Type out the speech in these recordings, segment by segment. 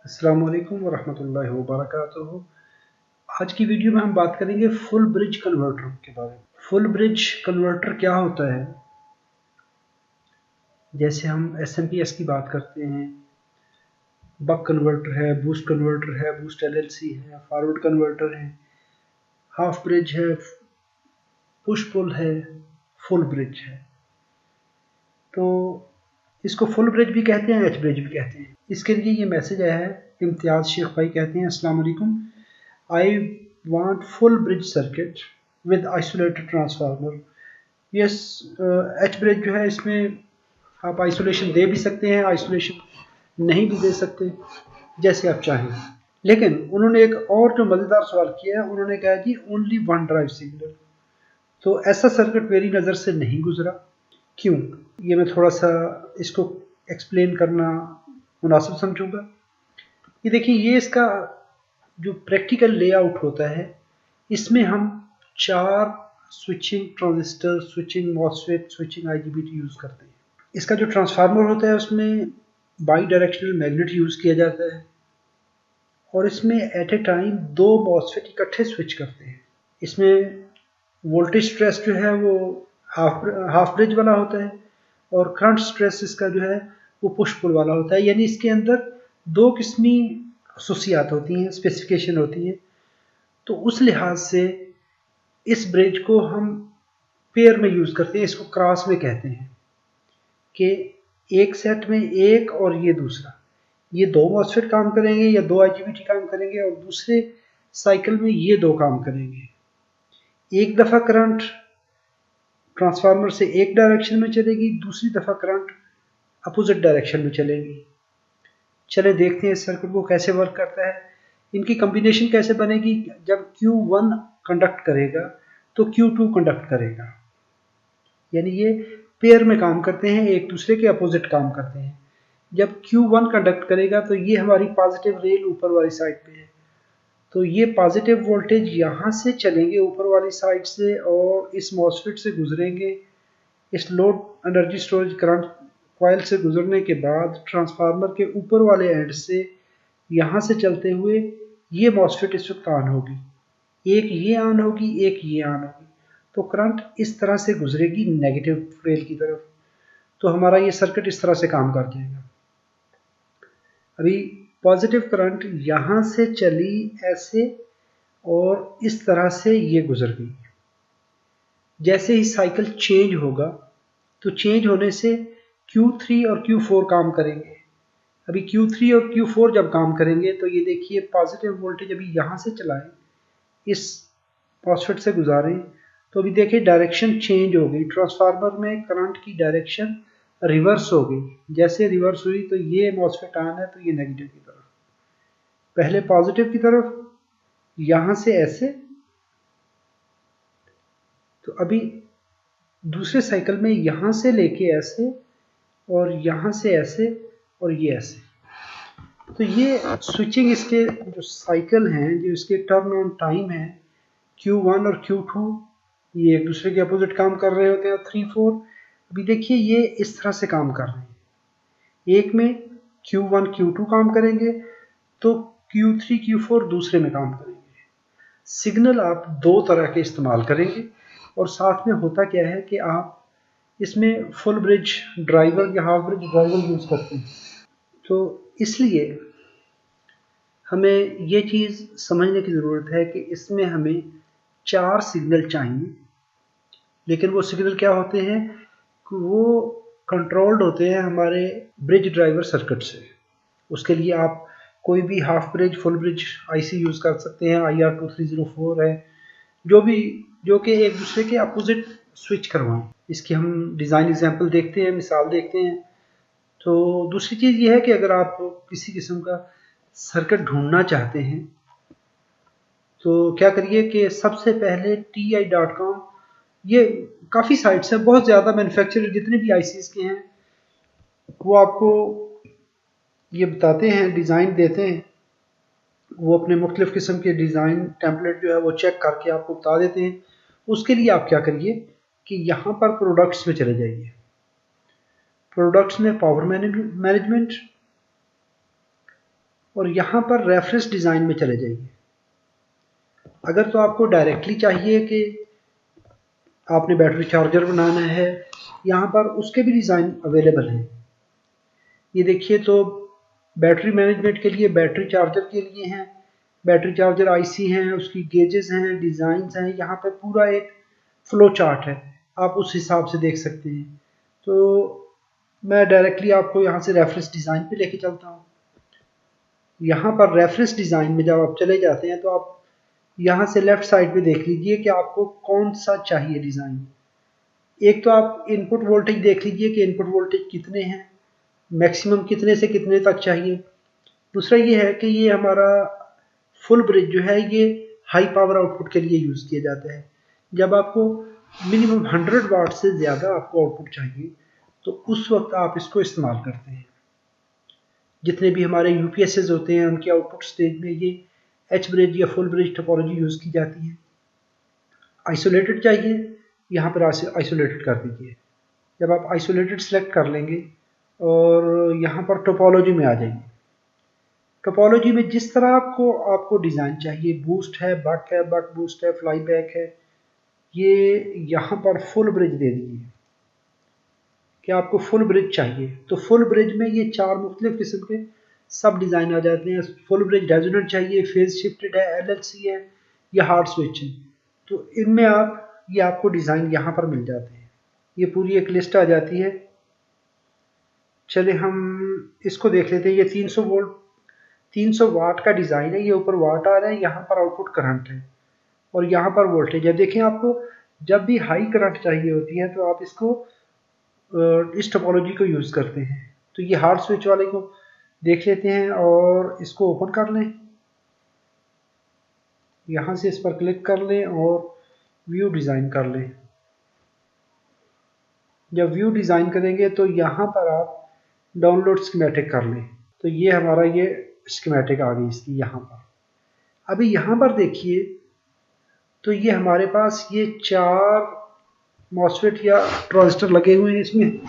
अस्सलाम वालेकुम वरहमतुल्लाहि वबरकातुहू। आज की वीडियो में हम बात करेंगे फुल ब्रिज कन्वर्टर के बारे में। फुल ब्रिज कन्वर्टर क्या होता है? जैसे हम एसएमपीएस की बात करते हैं, बक कन्वर्टर है, बूस्ट एलएलसी है, फॉरवर्ड कन्वर्टर है, हाफ ब्रिज है, पुश पुल है, फुल ब्रिज है। तो इसको फुल ब्रिज भी कहते हैं, एच ब्रिज भी कहते हैं। इसके लिए ये मैसेज आया है। इम्तियाज शेख भाई कहते हैं, अस्सलाम वालेकुम, I want full bridge circuit with isolated transformer. Yes, H bridge जो है, इसमें आप आइसोलेशन दे भी सकते हैं, आइसोलेशन नहीं भी दे सकते, जैसे आप चाहें। लेकिन उन्होंने एक और जो मज़ेदार सवाल किया है, उन्होंने कहा जी ओनली वन ड्राइव सिग्नल। तो ऐसा सर्किट मेरी नज़र से नहीं गुजरा। क्यों? ये मैं थोड़ा सा इसको एक्सप्लेन करना मुनासिब समझूंगा। ये देखिए, ये इसका जो प्रैक्टिकल लेआउट होता है, इसमें हम 4 switching transistor, switching MOSFET, switching IGBT use करते हैं। इसका जो ट्रांसफार्मर होता है, उसमें बाई डायरेक्शनल मैग्नेट यूज़ किया जाता है और इसमें एट ए टाइम 2 मॉसफेट इकट्ठे स्विच करते हैं। इसमें वोल्टेज स्ट्रेस जो है वो हाफ ब्रिज वाला होता है और करंट स्ट्रेस इसका जो है वो पुश पुल वाला होता है। यानी इसके अंदर 2 किस्मी खसूसियात होती हैं, स्पेसिफिकेशन होती हैं। तो उस लिहाज से इस ब्रिज को हम पेयर में यूज़ करते हैं, इसको क्रॉस में कहते हैं कि एक सेट में एक और ये दूसरा, ये 2 मॉसफेट काम करेंगे या 2 आईजीबीटी काम करेंगे और दूसरे साइकिल में ये 2 काम करेंगे। एक दफ़ा करंट ट्रांसफार्मर से एक डायरेक्शन में चलेगी, दूसरी दफ़ा करंट अपोजिट डायरेक्शन में चलेगी। चले देखते हैं इस सर्किट को कैसे वर्क करता है। इनकी कॉम्बिनेशन कैसे बनेगी? जब Q1 कंडक्ट करेगा तो Q2 कंडक्ट करेगा, यानी ये पेयर में काम करते हैं, एक दूसरे के अपोजिट काम करते हैं। जब Q1 कंडक्ट करेगा तो ये हमारी पॉजिटिव रेल ऊपर वाली साइड पे है, तो ये पॉजिटिव वोल्टेज यहाँ से चलेंगे ऊपर वाली साइड से और इस मॉसफेट से गुजरेंगे। इस load energy storage current coil से गुजरने के बाद ट्रांसफार्मर के ऊपर वाले एंड से यहाँ से चलते हुए ये मॉसफेट इस वक्त ऑन होगी, एक ये ऑन होगी, एक ये ऑन होगी। तो करंट इस तरह से गुजरेगी नेगेटिव रेल की तरफ। तो हमारा ये सर्किट इस तरह से काम कर जाएगा। अभी पॉजिटिव करंट यहाँ से चली ऐसे और इस तरह से ये गुजर गई। जैसे ही साइकिल चेंज होगा तो चेंज होने से Q3 और Q4 काम करेंगे। अभी Q3 और Q4 जब काम करेंगे तो ये देखिए, पॉजिटिव वोल्टेज अभी यहाँ से चलाएं, इस मॉसफेट से गुजारें, तो अभी देखिए डायरेक्शन चेंज हो गई। ट्रांसफार्मर में करंट की डायरेक्शन रिवर्स हो गई। जैसे रिवर्स हुई तो ये मॉसफेट ऑन है तो ये नेगेटिव की तरफ, पहले पॉजिटिव की तरफ, यहाँ से ऐसे। तो अभी दूसरे साइकिल में यहाँ से लेके ऐसे और यहाँ से ऐसे और ये ऐसे। तो ये स्विचिंग, इसके जो साइकिल हैं, जो इसके टर्न ऑन टाइम है, Q1 और Q2 ये एक दूसरे के अपोजिट काम कर रहे होते हैं। 3, 4 अभी देखिए ये इस तरह से काम कर रहे हैं। एक में Q1 Q2 काम करेंगे तो Q3 Q4 दूसरे में काम करेंगे। सिग्नल आप 2 तरह के इस्तेमाल करेंगे और साथ में होता क्या है कि आप इसमें फुल ब्रिज ड्राइवर या हाफ ब्रिज ड्राइवर यूज़ करते हैं। तो इसलिए हमें ये चीज़ समझने की ज़रूरत है कि इसमें हमें 4 सिग्नल चाहिए। लेकिन वो सिग्नल क्या होते हैं? वो कंट्रोल्ड होते हैं हमारे ब्रिज ड्राइवर सर्किट से। उसके लिए आप कोई भी half bridge, full bridge IC use कर सकते हैं। IR2304 है, जो कि एक दूसरे के अपोजिट स्विच करवाएं। इसकी हम डिज़ाइन एग्जांपल देखते हैं, मिसाल देखते हैं। तो दूसरी चीज़ ये है कि अगर आप किसी किस्म का सर्किट ढूंढना चाहते हैं तो क्या करिए कि सबसे पहले TI.com, ये काफ़ी साइट्स हैं, बहुत ज़्यादा मैन्युफैक्चरर जितने भी आईसीज़ के हैं वो आपको ये बताते हैं, डिज़ाइन देते हैं। वो अपने मुख्तलिफ़ किस्म के डिज़ाइन टेम्पलेट जो है वो चेक करके आपको बता देते हैं। उसके लिए आप क्या करिए कि यहाँ पर प्रोडक्ट्स में चले जाइए। प्रोडक्ट्स में पावर मैनेजमेंट, और यहाँ पर रेफरेंस डिज़ाइन में चले जाइए। अगर तो आपको डायरेक्टली चाहिए कि आपने बैटरी चार्जर बनाना है, यहाँ पर उसके भी डिज़ाइन अवेलेबल हैं। ये देखिए, तो बैटरी मैनेजमेंट के लिए बैटरी चार्जर के लिए हैं, बैटरी चार्जर आईसी हैं, उसकी गेजेस हैं, डिज़ाइंस हैं, यहाँ पे पूरा एक फ्लो चार्ट है, आप उस हिसाब से देख सकते हैं। तो मैं डायरेक्टली आपको यहाँ से रेफरेंस डिज़ाइन पे लेके चलता हूँ। यहाँ पर रेफरेंस डिज़ाइन में जब आप चले जाते हैं तो आप यहाँ से लेफ़्ट साइड पे देख लीजिए कि आपको कौन सा चाहिए डिज़ाइन। एक तो आप इनपुट वोल्टेज देख लीजिए कि इनपुट वोल्टेज कितने हैं, मैक्सिमम कितने से कितने तक चाहिए। दूसरा ये है कि ये हमारा फुल ब्रिज जो है ये हाई पावर आउटपुट के लिए यूज़ किया जाता है। जब आपको मिनिमम 100 वाट से ज़्यादा आपको आउटपुट चाहिए तो उस वक्त आप इसको इस्तेमाल करते हैं। जितने भी हमारे यूपीएसएस होते हैं उनके आउटपुट स्टेज में ये एच ब्रिज या फुल ब्रिज टोपोलॉजी यूज़ की जाती है। आइसोलेटेड चाहिए, यहाँ पर आइसोलेटेड कर दीजिए। जब आप आइसोलेटेड सेलेक्ट कर लेंगे और यहाँ पर टोपोलॉजी में आ जाइए। टोपोलॉजी में जिस तरह आपको डिज़ाइन चाहिए, बूस्ट है, बक बूस्ट है, फ्लाई बैक है, ये यहाँ पर फुल ब्रिज दे दीजिए कि आपको फुल ब्रिज चाहिए। तो फुल ब्रिज में ये 4 मुख्तलिफ किस्म के सब डिज़ाइन आ जाते हैं। फुल ब्रिज रेजोनेंट चाहिए, फेज शिफ्टेड है, एलएलसी है या हार्ड स्विच है। तो इनमें ये आपको डिज़ाइन यहाँ पर मिल जाते हैं। ये पूरी एक लिस्ट आ जाती है। चले हम इसको देख लेते हैं। ये 300 वाट का डिज़ाइन है। ये ऊपर वाट आ रहा है, यहाँ पर आउटपुट करंट है और यहाँ पर वोल्टेज है। देखें, आपको जब भी हाई करंट चाहिए होती है तो आप इस टोपोलॉजी को यूज़ करते हैं। तो ये हार्ड स्विच वाले को देख लेते हैं और इसको ओपन कर लें। यहाँ से इस पर क्लिक कर लें और व्यू डिज़ाइन कर लें। जब व्यू डिज़ाइन करेंगे तो यहाँ पर आप डाउनलोड स्कीमेटिक कर लें। तो ये हमारा ये स्कीमेटिक आ गई इसकी यहाँ पर। अभी यहाँ पर देखिए, तो ये हमारे पास ये 4 मॉसफेट या ट्रांजिस्टर लगे हुए हैं। इसमें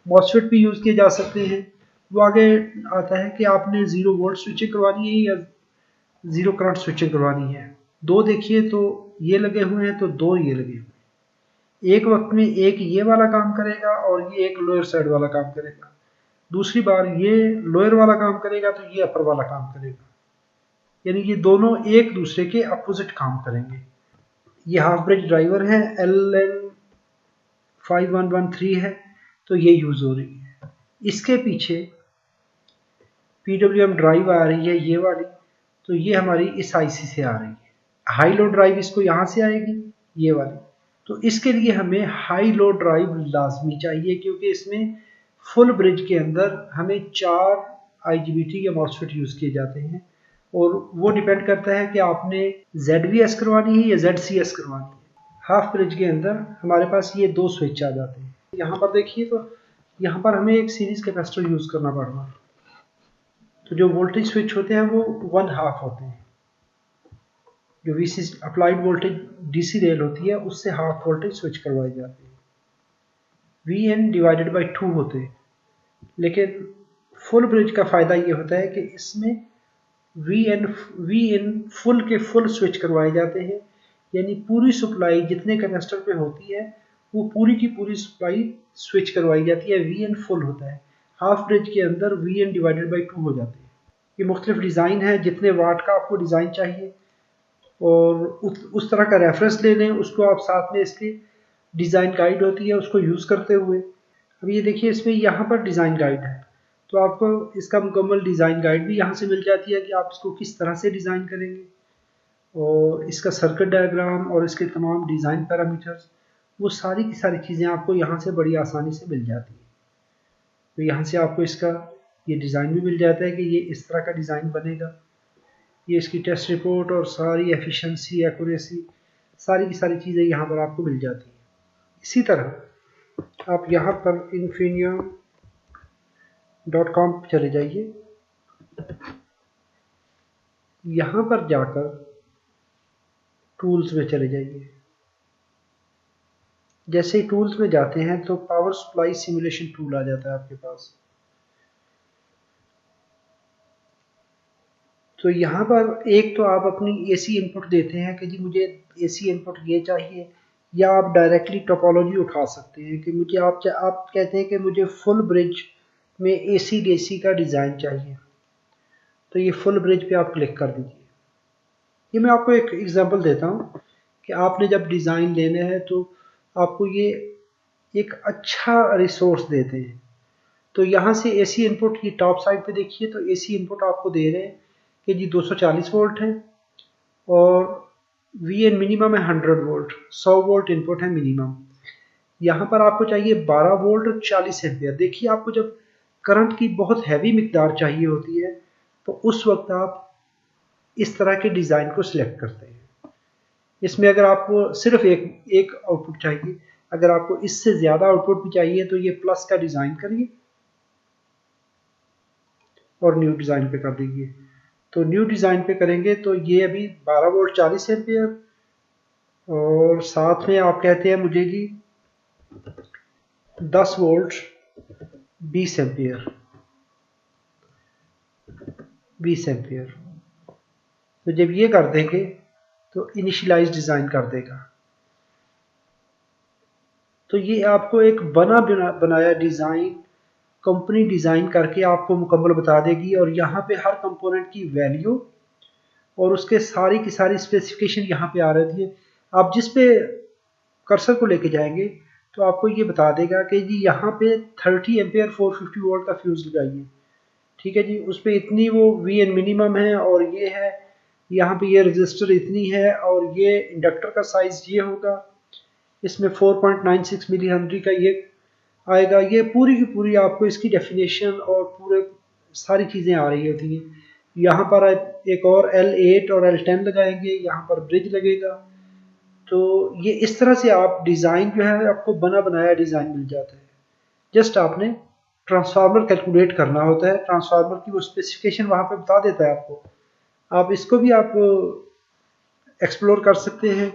मॉसफेट भी यूज़ किए जा सकते हैं। वो आगे आता है कि आपने 0 वोल्ट स्विचिंग करवानी है या 0 करंट स्विचिंग करवानी है। 2 देखिए, तो ये लगे हुए हैं, तो 2 ये लगे हुए हैं। एक वक्त में एक ये वाला काम करेगा और ये एक लोअर साइड वाला काम करेगा। दूसरी बार ये लोअर वाला काम करेगा तो ये अपर वाला काम करेगा। यानी ये दोनों एक दूसरे के अपोजिट काम करेंगे। ये हाफ ब्रिज ड्राइवर है, LM5113 है, तो ये यूज़ हो रही है। इसके पीछे PWM ड्राइव आ रही है, ये वाली, तो ये हमारी इस आईसी से आ रही है। हाई लो ड्राइव इसको यहाँ से आएगी, ये वाली। तो इसके लिए हमें हाई लो ड्राइव लाजमी चाहिए, क्योंकि इसमें फुल ब्रिज के अंदर हमें 4 IGBT या मॉसफेट यूज़ किए जाते हैं और वो डिपेंड करता है कि आपने ZVS करवानी है या ZCS करवानी है। हाफ ब्रिज के अंदर हमारे पास ये 2 स्विच आ जाते हैं। यहाँ पर देखिए, तो यहाँ पर हमें एक सीरीज कैपेसिटर यूज़ करना पड़ रहा है। तो जो वोल्टेज स्विच होते हैं वो 1/2 होते हैं। जो VC applied voltage DC rail होती है उससे हाफ वोल्टेज स्विच करवाई जाती है। VN डिवाइडेड बाई 2 होते हैं। लेकिन फुल ब्रिज का फ़ायदा ये होता है कि इसमें VN फुल के फुल स्विच करवाए जाते हैं। यानी पूरी सप्लाई जितने कैपेसिटर पे होती है वो पूरी की पूरी सप्लाई स्विच करवाई जाती है। VN फुल होता है। हाफ ब्रिज के अंदर VN डिवाइडेड बाई 2 हो जाते हैं। ये मुख्तलिफ डिज़ाइन है, जितने वाट का आपको डिज़ाइन चाहिए और उस तरह का रेफरेंस ले लें। उसको आप साथ में इसके डिज़ाइन गाइड होती है उसको यूज़ करते हुए। अब ये देखिए, इसमें यहाँ पर डिज़ाइन गाइड है, तो आपको इसका मुकम्मल डिज़ाइन गाइड भी यहाँ से मिल जाती है कि आप इसको किस तरह से डिज़ाइन करेंगे और इसका सर्किट डायग्राम और इसके तमाम डिज़ाइन पैरामीटर्स, वो सारी की सारी चीज़ें आपको यहाँ से बड़ी आसानी से मिल जाती हैं। तो यहाँ से आपको इसका ये डिज़ाइन भी मिल जाता है कि ये इस तरह का डिज़ाइन बनेगा। ये इसकी टेस्ट रिपोर्ट और सारी एफिशिएंसी, एक्यूरेसी, सारी की सारी चीज़ें यहाँ पर आपको मिल जाती हैं। इसी तरह आप यहाँ पर infineon.com चले जाइए। यहाँ पर जाकर टूल्स में चले जाइए। जैसे ही टूल्स में जाते हैं तो पावर सप्लाई सिमुलेशन टूल आ जाता है आपके पास। तो यहाँ पर एक तो आप अपनी एसी इनपुट देते हैं कि जी मुझे एसी इनपुट ये चाहिए, या आप डायरेक्टली टोपोलॉजी उठा सकते हैं कि मुझे आप कहते हैं कि मुझे फुल ब्रिज में एसी डीसी का डिज़ाइन चाहिए, तो ये फुल ब्रिज पे आप क्लिक कर दीजिए। ये मैं आपको एक एग्जांपल देता हूँ कि आपने जब डिज़ाइन लेने हैं तो आपको ये एक अच्छा रिसोर्स देते हैं। तो यहाँ से एसी इनपुट की टॉप साइड पे देखिए, तो एसी इनपुट आपको दे रहे हैं कि जी 240 वोल्ट है और वी एन मिनिमम है 100 वोल्ट, 100 वोल्ट इनपुट है मिनिमम। यहाँ पर आपको चाहिए 12 वोल्ट और 40 एम्पियर। देखिए आपको जब करंट की बहुत हैवी मिकदार चाहिए होती है तो उस वक्त आप इस तरह के डिज़ाइन को सिलेक्ट करते हैं। इसमें अगर आपको सिर्फ एक आउटपुट चाहिए, अगर आपको इससे ज़्यादा आउटपुट भी चाहिए तो ये प्लस का डिज़ाइन करिए और न्यू डिज़ाइन पे कर दीजिए। तो न्यू डिज़ाइन पे करेंगे तो ये अभी 12 वोल्ट 40 एम्पियर और साथ में आप कहते हैं मुझे जी 10 वोल्ट 20 एम्पियर, 20 एम्पियर। तो जब ये कर देंगे तो इनिशियलाइज डिज़ाइन कर देगा। तो ये आपको एक बनाया डिज़ाइन कंपनी डिज़ाइन करके आपको मुकम्मल बता देगी, और यहाँ पे हर कंपोनेंट की वैल्यू और उसके सारी की सारी स्पेसिफिकेशन यहाँ पे आ रही है। आप जिस पे कर्सर को लेके जाएंगे तो आपको ये बता देगा कि जी यहाँ पे 30 एम्पियर 450 वोल्ट का फ्यूज़ लगाइए, ठीक है जी, उस पर इतनी वो वी एन मिनिमम है और ये है, यहाँ पे ये रजिस्टर इतनी है और ये इंडक्टर का साइज़ ये होगा, इसमें 4.96 मिली हेनरी का ये आएगा। ये पूरी की पूरी आपको इसकी डेफिनेशन और पूरे सारी चीज़ें आ रही होती हैं। यहाँ पर आप एक और L8 और L10 लगाएंगे, यहाँ पर ब्रिज लगेगा। तो ये इस तरह से आप डिज़ाइन जो है आपको बना बनाया डिज़ाइन मिल जाता है। जस्ट आपने ट्रांसफार्मर कैलकुलेट करना होता है, ट्रांसफार्मर की वो स्पेसिफिकेशन वहाँ पे बता देता है आपको। आप इसको भी आप एक्सप्लोर कर सकते हैं।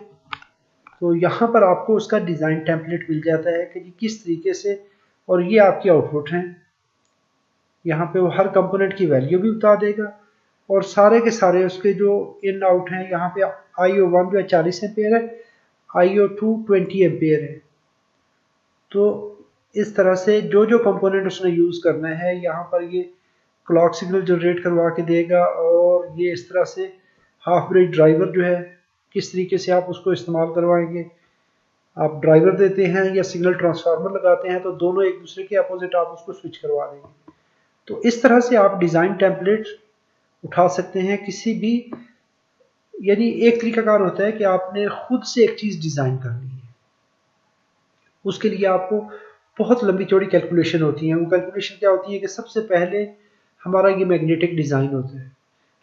तो यहाँ पर आपको उसका डिज़ाइन टेम्पलेट मिल जाता है कि किस तरीके से, और ये आपकी आउटपुट हैं। यहाँ पे वो हर कंपोनेंट की वैल्यू भी बता देगा और सारे के सारे उसके जो इन आउट हैं, यहाँ पे IO1 जो है 40 एम्पेयर है, IO2 20 एम्पेयर है। तो इस तरह से जो जो कंपोनेंट उसने यूज़ करना है, यहाँ पर ये क्लॉक सिग्नल जनरेट करवा के देगा, और ये इस तरह से हाफ ब्रिज ड्राइवर जो है किस तरीके से आप उसको इस्तेमाल करवाएंगे। आप ड्राइवर देते हैं या सिग्नल ट्रांसफार्मर लगाते हैं तो दोनों एक दूसरे के अपोजिट आप उसको स्विच करवा देंगे। तो इस तरह से आप डिज़ाइन टेम्पलेट उठा सकते हैं किसी भी, यानी एक तरीकाकार होता है कि आपने खुद से एक चीज़ डिज़ाइन करनी है, उसके लिए आपको बहुत लंबी चौड़ी कैलकुलेशन होती है। वो कैलकुलेशन क्या होती है कि सबसे पहले हमारा ये मैग्नेटिक डिज़ाइन होता है।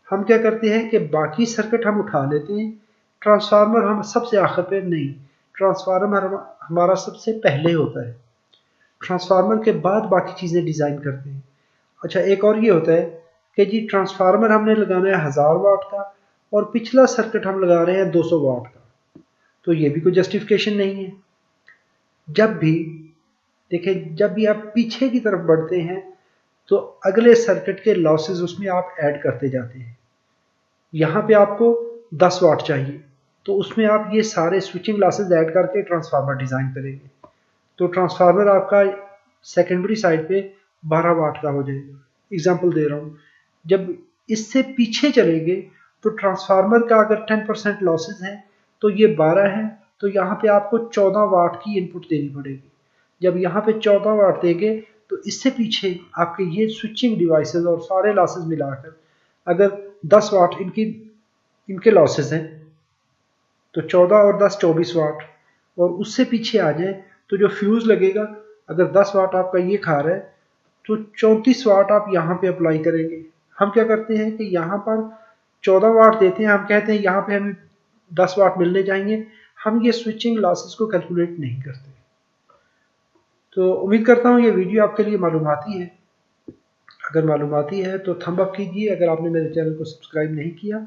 हम क्या करते हैं कि बाकी सर्किट हम उठा लेते हैं, ट्रांसफार्मर हम सबसे आखिर पे नहीं, ट्रांसफार्मर हमारा सबसे पहले होता है, ट्रांसफार्मर के बाद बाकी चीज़ें डिज़ाइन करते हैं। अच्छा, एक और ये होता है कि जी ट्रांसफार्मर हमने लगाना है 1000 वाट का और पिछला सर्किट हम लगा रहे हैं 200 वाट का, तो ये भी कोई जस्टिफिकेशन नहीं है। जब भी देखिए, जब भी आप पीछे की तरफ बढ़ते हैं तो अगले सर्किट के लॉसेस उसमें आप ऐड करते जाते हैं। यहाँ पे आपको 10 वाट चाहिए तो उसमें आप ये सारे स्विचिंग लॉसेस ऐड करके ट्रांसफार्मर डिज़ाइन करेंगे, तो ट्रांसफार्मर आपका सेकेंडरी साइड पे 12 वाट का हो जाएगा। एग्जांपल दे रहा हूँ। जब इससे पीछे चलेंगे तो ट्रांसफार्मर का अगर 10% लॉसेस हैं तो ये 12 है, तो यहाँ पे आपको 14 वाट की इनपुट देनी पड़ेगी। जब यहाँ पे 14 वाट देंगे तो इससे पीछे आपके ये स्विचिंग डिवाइसेस और सारे लॉसेस मिलाकर अगर 10 वाट इनके लॉसेस हैं तो 14 और 10 24 वाट, और उससे पीछे आ जाए तो जो फ्यूज़ लगेगा, अगर 10 वाट आपका ये खा रहा है तो 34 वाट आप यहाँ पे अप्लाई करेंगे। हम क्या करते हैं कि यहाँ पर 14 वाट देते हैं, हम कहते हैं यहाँ पे हमें 10 वाट मिलने चाहिए, हम ये स्विचिंग लॉसेस को कैलकुलेट नहीं करते। तो उम्मीद करता हूँ ये वीडियो आपके लिए मालूमाती है। अगर मालूमाती है तो थंब अप कीजिए, अगर आपने मेरे चैनल को सब्सक्राइब नहीं किया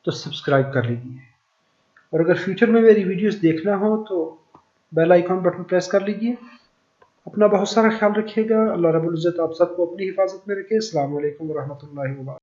तो सब्सक्राइब कर लीजिए, और अगर फ्यूचर में मेरी वीडियोस देखना हो तो बेल आइकॉन बटन प्रेस कर लीजिए। अपना बहुत सारा ख्याल रखिएगा। अल्लाह रब्बुल इज़्ज़त आप सबको अपनी हिफाजत में रखे। अस्सलाम वालेकुम व रहमतुल्लाहि व बरकातहू।